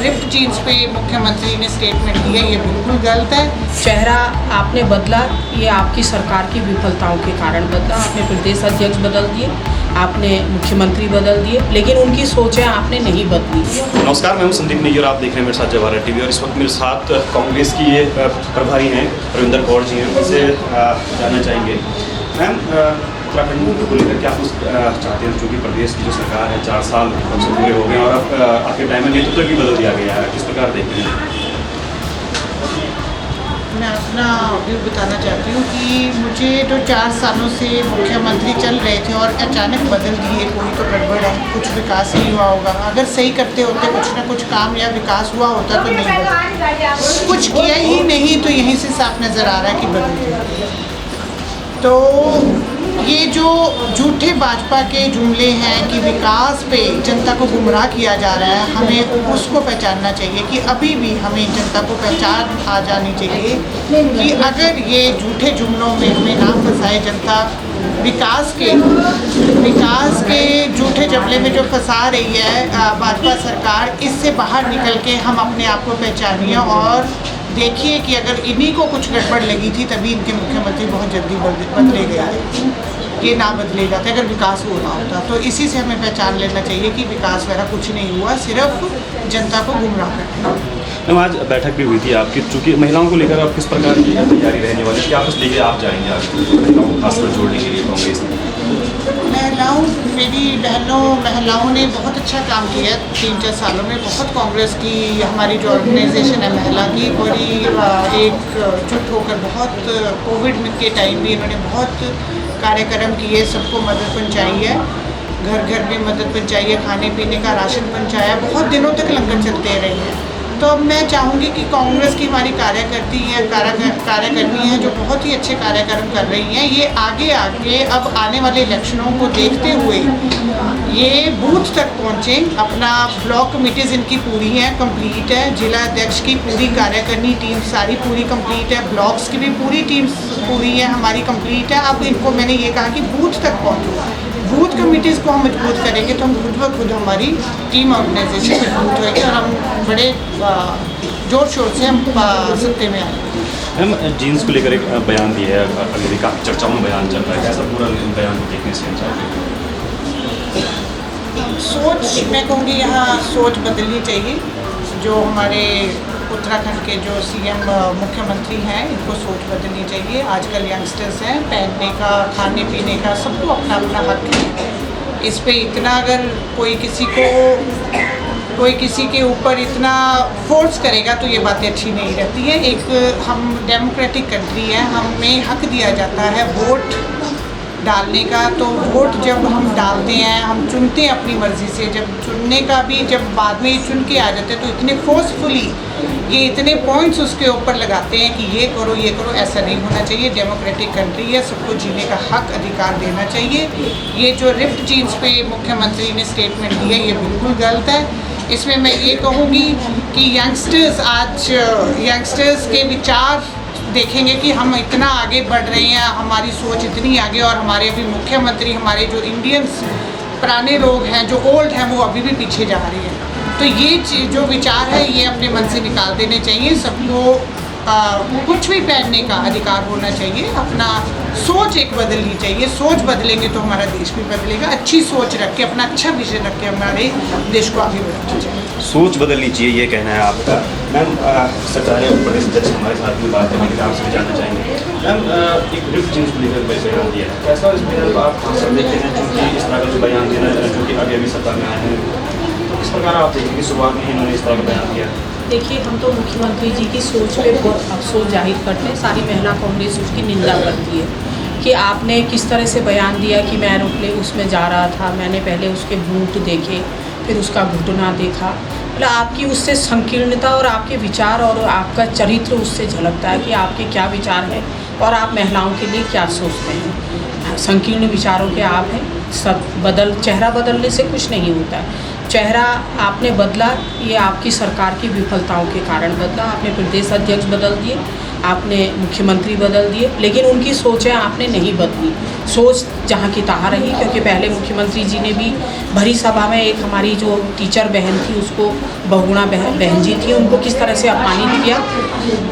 Ripped jeans पे मुख्यमंत्री ने स्टेटमेंट दिया, ये बिल्कुल गलत है। चेहरा आपने बदला, ये आपकी सरकार की विफलताओं के कारण बदला। आपने प्रदेश अध्यक्ष बदल दिए, आपने मुख्यमंत्री बदल दिए, लेकिन उनकी सोचें आपने नहीं बदली। नमस्कार, मैं हूं संदीप नेगी और आप देख रहे हैं मेरे साथ जवाहर टीवी। और इस वक्त मेरे साथ कांग्रेस की ये प्रभारी हैं रविंदर कौर जी हैं, उनसे जानना चाहेंगे मैम, उत्तराखंड को लेकर क्या कुछ चाहते हैं? चूँकि प्रदेश की जो सरकार है 4 साल हमसे पूरे हो गए और अब आपके टाइम में नेतृत्व भी बदल दिया गया है, किस प्रकार देखते हैं? मैं अपना व्यू बताना चाहती हूँ कि मुझे तो 4 सालों से मुख्यमंत्री चल रहे थे और अचानक बदल दिए, कोई तो गड़बड़ है, कुछ विकास नहीं हुआ होगा। अगर सही करते होते, कुछ ना कुछ काम या विकास हुआ होता तो नहीं बदला, कुछ किया ही नहीं, तो यहीं से साफ नज़र आ रहा है कि बदल दिया। तो ये जो झूठे भाजपा के जुमले हैं कि विकास पे जनता को गुमराह किया जा रहा है, हमें उसको पहचानना चाहिए कि अभी भी हमें जनता को पहचान आ जानी चाहिए कि अगर ये झूठे जुमलों में हमें ना फंसाए जनता, विकास के झूठे जमले में जो फंसा रही है भाजपा सरकार, इससे बाहर निकल के हम अपने आप को पहचानिए और देखिए कि अगर इन्हीं को कुछ गड़बड़ लगी थी तभी इनके मुख्यमंत्री बहुत जल्दी बदले गए, ये ना बदले जाते अगर विकास हो रहा होता। तो इसी से हमें पहचान लेना चाहिए कि विकास वगैरह कुछ नहीं हुआ, सिर्फ जनता को गुमराह करना। मैम, आज बैठक भी हुई थी आपकी, चूँकि महिलाओं को लेकर आप किस प्रकार की तैयारी रहने वाली है? क्या कुछ लेके आप जाएंगे आगे महिलाओं को खासकर जोड़ने के लिए कांग्रेस में? मेरी महिलाओं ने बहुत अच्छा काम किया 3-4 सालों में। बहुत कांग्रेस की हमारी जो ऑर्गेनाइजेशन है महिला की, बड़ी एकजुट होकर बहुत कोविड के टाइम भी इन्होंने बहुत कार्यक्रम किए, सबको मदद पहुंचाई है, घर घर में मदद पहुंचाई है, खाने पीने का राशन पहुंचाया, बहुत दिनों तक लंगर चलते रहे हैं। तो अब मैं चाहूँगी कि कांग्रेस की हमारी कार्यकर्मी हैं जो बहुत ही अच्छे कार्यक्रम कर रही हैं, ये आगे अब आने वाले इलेक्शनों को देखते हुए ये बूथ तक पहुँचे। अपना ब्लॉक कमेटीज़ इनकी पूरी हैं, कंप्लीट है, जिला अध्यक्ष की पूरी कार्यकारिणी टीम सारी पूरी कंप्लीट है, ब्लॉक्स की भी पूरी टीम पूरी है, हमारी कंप्लीट है। अब इनको मैंने ये कहा कि बूथ तक पहुँचो, बूथ कमेटीज़ को हम मजबूत करेंगे तो हम खुद ब खुद हमारी टीम ऑर्गेनाइजेशन मजबूत होगी और हम बड़े जोर शोर से हम सत्ते में आएंगे। मैम, जीन्स को लेकर एक बयान दिया है, अभी काफ़ी चर्चाओं में बयान चल रहा है, ऐसा पूरा बयान को देखने से हम चाहते हैं? सोच, मैं कहूँगी यहाँ सोच बदलनी चाहिए। जो हमारे उत्तराखंड के जो सीएम मुख्यमंत्री हैं, इनको सोच बदलनी चाहिए। आजकल यंगस्टर्स हैं, पहनने का, खाने पीने का, सबको अपना अपना हक है। इस पे इतना अगर कोई किसी के ऊपर इतना फोर्स करेगा तो ये बातें अच्छी नहीं रहती है। एक हम डेमोक्रेटिक कंट्री है, हमें हक दिया जाता है वोट डालने का। तो वोट जब हम डालते हैं, हम चुनते हैं अपनी मर्ज़ी से, जब चुनने का भी जब बाद में चुन के आ जाते हैं तो इतने फोर्सफुली ये इतने पॉइंट्स उसके ऊपर लगाते हैं कि ये करो, ऐसा नहीं होना चाहिए। डेमोक्रेटिक कंट्री है, सबको जीने का हक अधिकार देना चाहिए। ये जो रिप्ड जीन्स पे मुख्यमंत्री ने स्टेटमेंट दिया, ये बिल्कुल गलत है। इसमें मैं ये कहूँगी कि यंगस्टर्स के विचार देखेंगे कि हम इतना आगे बढ़ रहे हैं, हमारी सोच इतनी आगे, और हमारे अभी मुख्यमंत्री, हमारे जो इंडियंस पुराने लोग हैं, जो ओल्ड हैं, वो अभी भी पीछे जा रहे हैं। तो ये जो विचार है ये अपने मन से निकाल देने चाहिए। सबको कुछ भी पहनने का अधिकार होना चाहिए। अपना सोच एक बदलनी चाहिए। सोच बदलेंगे तो हमारा देश भी बदलेगा। अच्छी सोच रख के, अपना अच्छा विजन रख के हमारे देश को आगे बढ़ाना चाहिए। सोच बदलनी चाहिए, ये कहना है आपका। मैम, सरकार ने प्रदेश अध्यक्ष हमारे साथ में बात करने के लिए आपसे भी जानना चाहेंगे। मैम, एक रिप्ड जीन्स को लेकर बयान दिया है, कैसा इस बयान को आप सब देखते हैं? क्योंकि इस तरह का जो बयान देना जो कि अभी सत्ता में आए हैं, तो किस प्रकार आप देखेंगे शुरुआत में इन्होंने इस तरह का बयान दिया? देखिए, हम तो मुख्यमंत्री जी की सोच पे बहुत अफसोस जाहिर करते हैं। सारी महिला कांग्रेस उसकी निंदा करती है कि आपने किस तरह से बयान दिया कि मैं एरोप्लेन उसमें जा रहा था, मैंने पहले उसके बूट देखे, फिर उसका घुटना देखा। मतलब आपकी उससे संकीर्णता और आपके विचार और आपका चरित्र उससे झलकता है कि आपके क्या विचार हैं और आप महिलाओं के लिए क्या सोचते हैं। संकीर्ण विचारों के आप हैं। चेहरा बदलने से कुछ नहीं होता है। चेहरा आपने बदला, ये आपकी सरकार की विफलताओं के कारण बदला। आपने प्रदेश अध्यक्ष बदल दिए, आपने मुख्यमंत्री बदल दिए, लेकिन उनकी सोचें आपने नहीं बदली। सोच जहाँ की तहाँ रही, क्योंकि पहले मुख्यमंत्री जी ने भी भरी सभा में एक हमारी जो टीचर बहन थी, उसको बहुगुणा बहन जी थी, उनको किस तरह से अपमानित किया,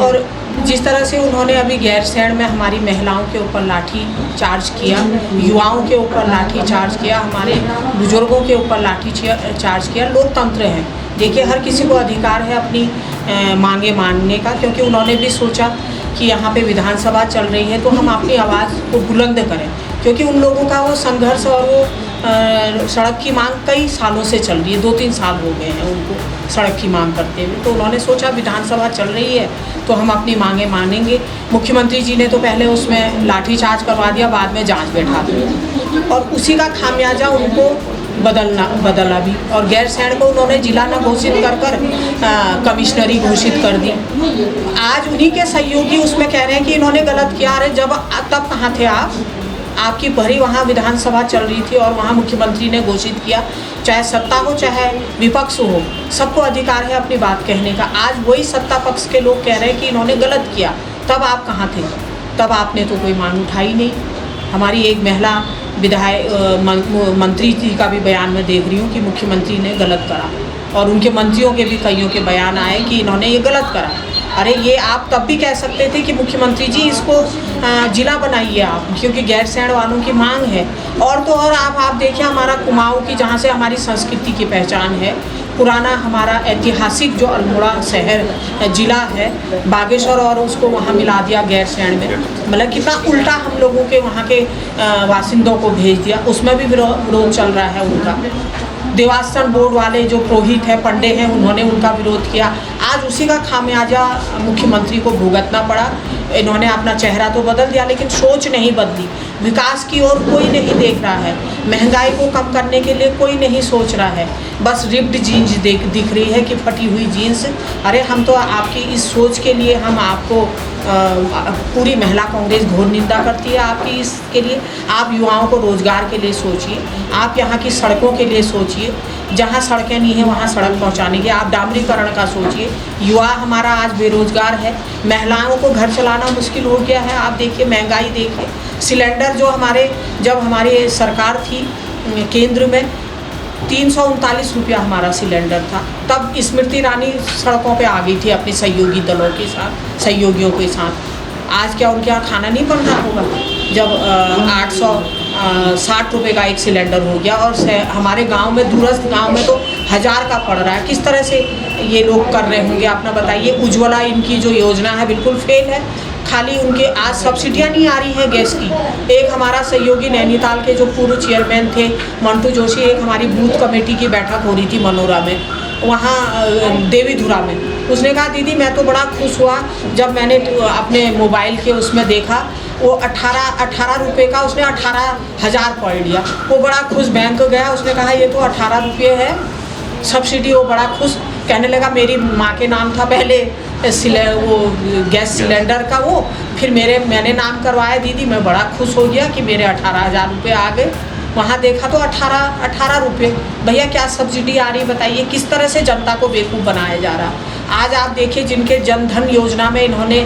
और जिस तरह से उन्होंने अभी गैरसैंण में हमारी महिलाओं के ऊपर लाठी चार्ज किया, युवाओं के ऊपर लाठी चार्ज किया, हमारे बुजुर्गों के ऊपर लाठी चार्ज किया। लोकतंत्र है, देखिए हर किसी को अधिकार है अपनी मांगे मानने का, क्योंकि उन्होंने भी सोचा कि यहाँ पे विधानसभा चल रही है तो हम अपनी आवाज़ को बुलंद करें, क्योंकि उन लोगों का वो संघर्ष और वो सड़क की मांग कई सालों से चल रही है, 2-3 साल हो गए हैं उनको सड़क की मांग करते हुए। तो उन्होंने सोचा विधानसभा चल रही है तो हम अपनी मांगे मानेंगे। मुख्यमंत्री जी ने तो पहले उसमें लाठीचार्ज करवा दिया, बाद में जांच बैठा दी, और उसी का खामियाजा उनको बदला भी, और गैरसैंण को उन्होंने जिला न घोषित कर कमिश्नरी घोषित कर दी। आज उन्हीं के सहयोगी उसमें कह रहे हैं कि इन्होंने गलत किया। अरे जब तब कहाँ थे आप? आपकी भरी वहाँ विधानसभा चल रही थी और वहाँ मुख्यमंत्री ने घोषित किया, चाहे सत्ता हो चाहे विपक्ष हो, सबको अधिकार है अपनी बात कहने का। आज वही सत्ता पक्ष के लोग कह रहे हैं कि इन्होंने गलत किया, तब आप कहाँ थे? तब आपने तो कोई मांग उठाई नहीं। हमारी एक महिला विधायक मंत्री जी का भी बयान मैं देख रही हूँ कि मुख्यमंत्री ने गलत करा, और उनके मंत्रियों के भी कईयों के बयान आए कि इन्होंने ये गलत करा। अरे ये आप तब भी कह सकते थे कि मुख्यमंत्री जी इसको जिला बनाइए आप, क्योंकि गैरसैंण वालों की मांग है। और तो और आप देखिए हमारा कुमाऊँ की, जहाँ से हमारी संस्कृति की पहचान है, पुराना हमारा ऐतिहासिक जो अल्मोड़ा शहर जिला है बागेश्वर, और उसको वहाँ मिला दिया गैरसैंण में। मतलब कितना उल्टा हम लोगों के वहाँ के वासिंदों को भेज दिया, उसमें भी विरोध चल रहा है उनका। देवासन बोर्ड वाले जो पुरोहित हैं, पंडे हैं, उन्होंने उनका विरोध किया। आज उसी का खामियाजा मुख्यमंत्री को भुगतना पड़ा। इन्होंने अपना चेहरा तो बदल दिया, लेकिन सोच नहीं बदली। विकास की ओर कोई नहीं देख रहा है, महंगाई को कम करने के लिए कोई नहीं सोच रहा है, बस रिप्ड जीन्स दिख रही है कि फटी हुई जीन्स। अरे हम तो आपकी इस सोच के लिए हम आपको पूरी महिला कांग्रेस घोर निंदा करती है आपकी इसके लिए। आप युवाओं को रोजगार के लिए सोचिए, आप यहाँ की सड़कों के लिए सोचिए, जहाँ सड़कें नहीं हैं वहाँ सड़क पहुँचाने की आप डामरीकरण का सोचिए। युवा हमारा आज बेरोजगार है, महिलाओं को घर चलाना मुश्किल हो गया है। आप देखिए महंगाई देखिए, सिलेंडर जो जब हमारी सरकार थी केंद्र में 339 रुपया हमारा सिलेंडर था, तब स्मृति ईरानी सड़कों पे आ गई थी अपने सहयोगी दलों के साथ, सहयोगियों के साथ। आज क्या उनके यहाँ खाना नहीं बन रहा होगा जब 860 रुपये का एक सिलेंडर हो गया, और हमारे गांव में, दूरस्थ गांव में तो 1000 का पड़ रहा है। किस तरह से ये लोग कर रहे होंगे अपना बताइए। उज्ज्वला इनकी जो योजना है बिल्कुल फेल है, खाली उनके आज सब्सिडियाँ नहीं आ रही हैं गैस की। एक हमारा सहयोगी नैनीताल के जो पूर्व चेयरमैन थे मंटू जोशी, एक हमारी बूथ कमेटी की बैठक हो रही थी मनोरा में, वहाँ देवीधुरा में, उसने कहा दीदी मैं तो बड़ा खुश हुआ जब मैंने अपने मोबाइल के उसमें देखा वो 18 रुपये का उसने 18,000 पढ़ लिया। वो बड़ा खुश, बैंक गया, उसने कहा ये तो 18 रुपये है सब्सिडी। वो बड़ा खुश, कहने लगा मेरी माँ के नाम था पहले वो गैस सिलेंडर का, वो फिर मैंने नाम करवाया दीदी, मैं बड़ा खुश हो गया कि मेरे 18,000 रुपये आ गए। वहाँ देखा तो 18 रुपये। भैया क्या सब्सिडी आ रही बताइए, किस तरह से जनता को बेवकूफ़ बनाया जा रहा। आज आप देखिए जिनके जन धन योजना में इन्होंने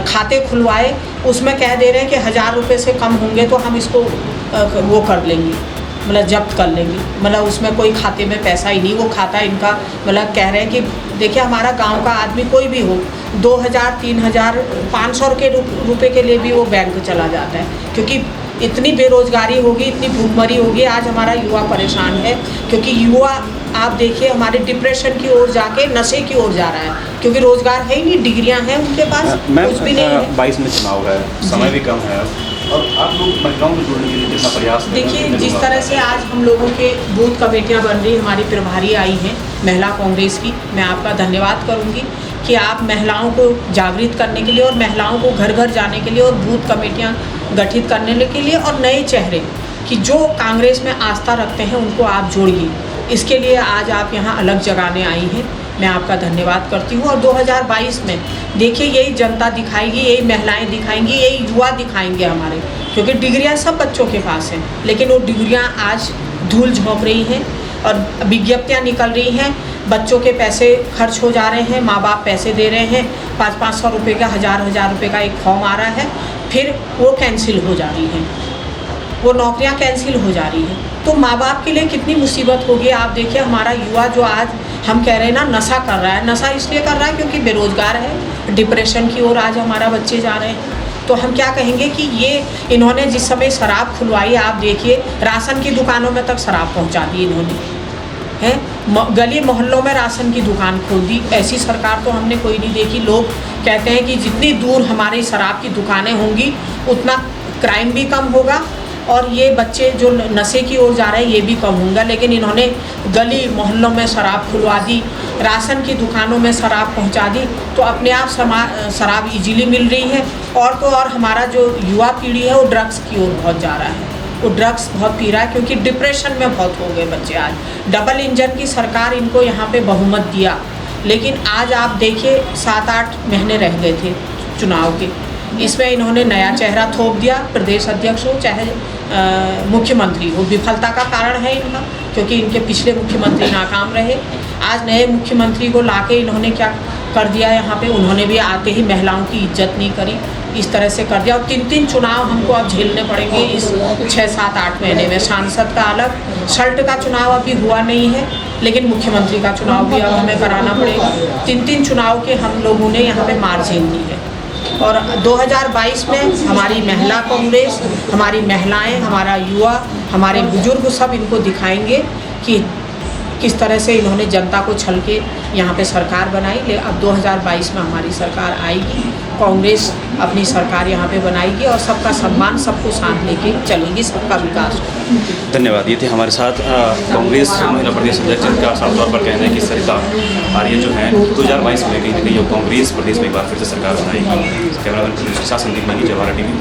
खाते खुलवाए, उसमें कह दे रहे हैं कि 1000 रुपये से कम होंगे तो हम इसको वो कर लेंगे, मतलब जब्त कर लेंगे। मतलब उसमें कोई खाते में पैसा ही नहीं, वो खाता इनका, मतलब कह रहे हैं कि देखिए हमारा गांव का आदमी कोई भी हो 2000, 3000, 500 रुपये के लिए भी वो बैंक चला जाता है, क्योंकि इतनी बेरोजगारी होगी, इतनी भूखमरी होगी। आज हमारा युवा परेशान है, क्योंकि युवा आप देखिए हमारे डिप्रेशन की ओर जाके नशे की ओर जा रहा है, क्योंकि रोजगार है ही नहीं, डिग्रियां हैं उनके पास, कुछ भी नहीं है। 22 में चुनाव है, समय भी कम है, और आप लोग महिलाओं को जोड़ने के लिए कितना प्रयास कर रहे हैं? देखिए जिस तरह से आज हम लोगों के बूथ कमेटियां बन रही, हमारी प्रभारी आई हैं महिला कांग्रेस की, मैं आपका धन्यवाद करूंगी कि आप महिलाओं को जागृत करने के लिए और महिलाओं को घर घर जाने के लिए और बूथ कमेटियां गठित करने के लिए, और नए चेहरे कि जो कांग्रेस में आस्था रखते हैं उनको आप जोड़िए। इसके लिए आज आप यहाँ अलग जगाने आई हैं, मैं आपका धन्यवाद करती हूँ। और 2022 में देखिए यही जनता दिखाएगी, यही महिलाएं दिखाएंगी, यही युवा दिखाएंगे हमारे, क्योंकि डिग्रियाँ सब बच्चों के पास हैं, लेकिन वो डिग्रियाँ आज धूल झोंक रही हैं और विज्ञप्तियाँ निकल रही हैं। बच्चों के पैसे खर्च हो जा रहे हैं, माँ बाप पैसे दे रहे हैं, 500-500 रुपये का, 1000 रुपये का एक फॉर्म आ रहा है, फिर वो कैंसिल हो जा रही है, वो नौकरियां कैंसिल हो जा रही हैं। तो माँ बाप के लिए कितनी मुसीबत होगी। आप देखिए हमारा युवा जो आज हम कह रहे हैं ना नशा कर रहा है, नशा इसलिए कर रहा है क्योंकि बेरोज़गार है, डिप्रेशन की ओर आज हमारा बच्चे जा रहे हैं। तो हम क्या कहेंगे कि ये इन्होंने जिस समय शराब खुलवाई, आप देखिए राशन की दुकानों में तक शराब पहुंचा दी इन्होंने, हैं गली मोहल्लों में राशन की दुकान खोल दी। ऐसी सरकार तो हमने कोई नहीं देखी। लोग कहते हैं कि जितनी दूर हमारी शराब की दुकानें होंगी उतना क्राइम भी कम होगा और ये बच्चे जो नशे की ओर जा रहे हैं ये भी कम होगा। लेकिन इन्होंने गली मोहल्लों में शराब खुलवा दी, राशन की दुकानों में शराब पहुंचा दी, तो अपने आप शराब इजीली मिल रही है। और तो और हमारा जो युवा पीढ़ी है वो ड्रग्स की ओर बहुत जा रहा है, वो ड्रग्स बहुत पी रहा है क्योंकि डिप्रेशन में बहुत हो गए बच्चे। आज डबल इंजन की सरकार इनको यहाँ पे बहुमत दिया, लेकिन आज आप देखिए 7-8 महीने रह गए थे चुनाव के, इसमें इन्होंने नया चेहरा थोप दिया। प्रदेश अध्यक्ष हो चाहे मुख्यमंत्री हो, विफलता का कारण है इनका, क्योंकि इनके पिछले मुख्यमंत्री नाकाम रहे। आज नए मुख्यमंत्री को लाके इन्होंने क्या कर दिया यहाँ पे, उन्होंने भी आते ही महिलाओं की इज्जत नहीं करी, इस तरह से कर दिया। और 3-3 चुनाव हमको अब झेलने पड़ेंगे इस 6-7-8 महीने में। सांसद का अलग, सल्ट का चुनाव अभी हुआ नहीं है, लेकिन मुख्यमंत्री का चुनाव भी अब हमें कराना पड़ेगा। 3-3 चुनाव के हम लोगों ने यहाँ पे मार झेलनी है। और 2022 में हमारी महिला कांग्रेस, हमारी महिलाएं, हमारा युवा, हमारे बुजुर्ग सब इनको दिखाएंगे कि किस तरह से इन्होंने जनता को छल के यहाँ पे सरकार बनाई। ले अब 2022 में हमारी सरकार आएगी, कांग्रेस अपनी सरकार यहाँ पे बनाएगी और सबका सम्मान, सबको साथ लेके चलेगी, सबका विकास होगा। धन्यवाद। ये थे हमारे साथ कांग्रेस महिला प्रदेश अध्यक्ष, जिनका साफ तौर पर कहना है कि सरिता आर्य जो है 2022 में कहीं ना कहीं कांग्रेस प्रदेश में एक बार फिर से सरकार बनाएगी। Cameraman Sandeep money, Jawahar TV.